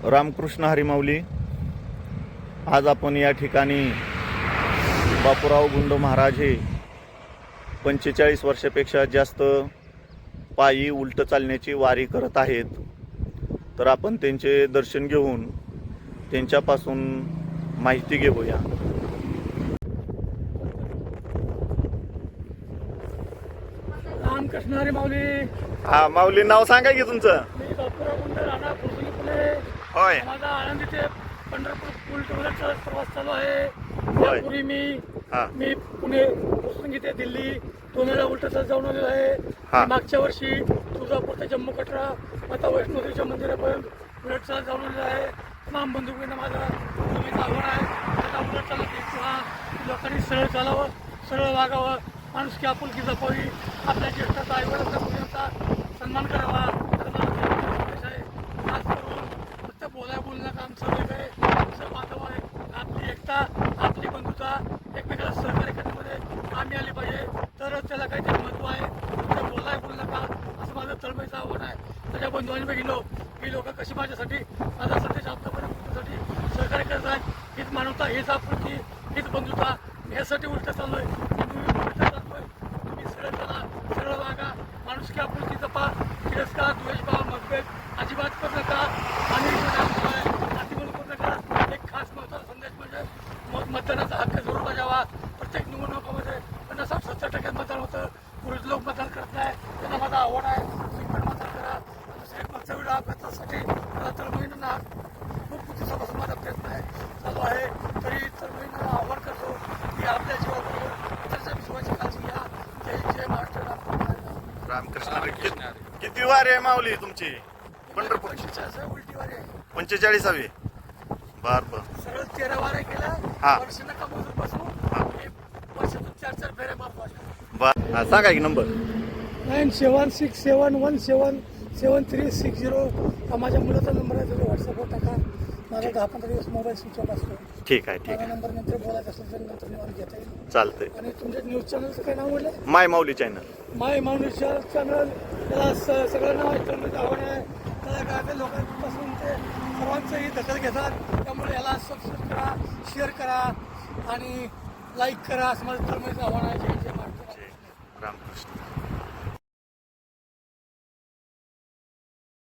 रामकृष्ण हरी माऊली. आज आपण या ठिकाणी बापूराव गुंड महाराज हे 45 वर्षापेक्षा जास्त पायी उलट चालण्याची वारी करत आहेत. तर आपण त्यांचे दर्शन घेऊन त्यांच्यापासून माहिती घेऊया. रामकृष्ण हरी माऊली. हा माऊली, नाव सांगा की तुमचं. मी बापूराव गुंड राणा पुणे पुणे. होय. माझा आनंद इथे पंढरपूर उलट प्रवास चालू आहे. होय. यापूर्वी हा. मी पुणे पुसून इथे दिल्ली दोन्हीला उलट जाऊन आलेलो आहे. हा. मागच्या वर्षी तुळजापूर ते जम्मू कटरा माता वैष्णोदेवीच्या मंदिरापर्यंत उलट जाऊन आलेलो आहे. तमाम बंधुकींना माझा तुम्ही आवड आहे. त्याचा उलट चालत किंवा लोकांनी सरळ चालावं, सरळ वागावं, माणुसकी आपुलकी जपावी, आपल्या ज्येष्ठाचा आईवडिलांचा मुलांचा सन्मान करावा. खास करून फक्त बोलणं काम चालू आहे. बांधव आहे. आपली एकता, आपली बंधुता, एकमेकाला सहकार्य करण्यामध्ये आम्ही आली पाहिजे, तरच त्याला काहीतरी महत्त्व आहे. फक्त बोलणं का असं माझं तळमळीचं आव्हान आहे. त्याच्या बंधूंनी बघितलं ही लोक कशी माझ्यासाठी माझा संदेश आपल्यापर्यंत सहकार्य करत आहेत. हीच मानवता, हीच आपुलकी, हीच बंधुता, ह्यासाठी उलट चाललोय. तुम्ही सरळ चला, सरळ वागा, माणुसकी आपुलकी जपा, तिरस्कार द्वेषभाव मतभेद अजिबात करू नका आणि अतिबोल करू नका. एक खास महत्त्वाचा संदेश म्हणजे मतदानाचा हक्क जरूर बजावा. प्रत्येक निवडणुकामध्ये 50-60% मतदान होतं. पुरुष लोक मतदान करत नाही. त्यांना माझा आवड आहे. तुम्ही पण मतदान करा. साहेब मागचा वेळा अभ्यासासाठी मला तळमळीनं खूप दिवसापासून माझा प्रयत्न आहे चालू आहे. तरी तळमळीनं आव्हान करतो की आपल्या जीवाबरोबर इतरच्या विश्वाची काळजी घ्या. जय महाराष्ट्र. रामकृष्ण. किती वारी आहे माऊली तुमची? पंढरपूर 45 वारी आहे. 45वी. बर बर. सरळ 13 वाऱ्या केल्या. हा. वर्ष नका मोजून बसू. वर्षातून 4 फेऱ्या मारतो. बर. हा, सांगा की नंबर. 9767177360 हा माझ्या मुलाचा नंबर आहे. तुम्ही व्हॉट्सअपवर टाका. माझा 10-15 दिवस मोबाईल स्विच ऑफ असतो. ठीक आहे, ठीक माझा आहे, नंबर नंतर बोलायचं असेल तर नंतर निवांत घेता येईल. चालतंय. आणि तुमच्या न्यूज चॅनलचं काय नाव म्हटलं? माय माऊली चॅनल. माय माऊली चॅनल. त्याला सगळं नाव ऐकण्याचं आवड आहे. त्याला काय लोकांपासून ते सर्वांचंही दखल घेतात. त्यामुळे याला सबस्क्राईब करा, शेअर करा आणि लाईक करा. असं माझं तळमळीचं आव्हान आहे. जय जय महाराष्ट्र. रामकृष्ण.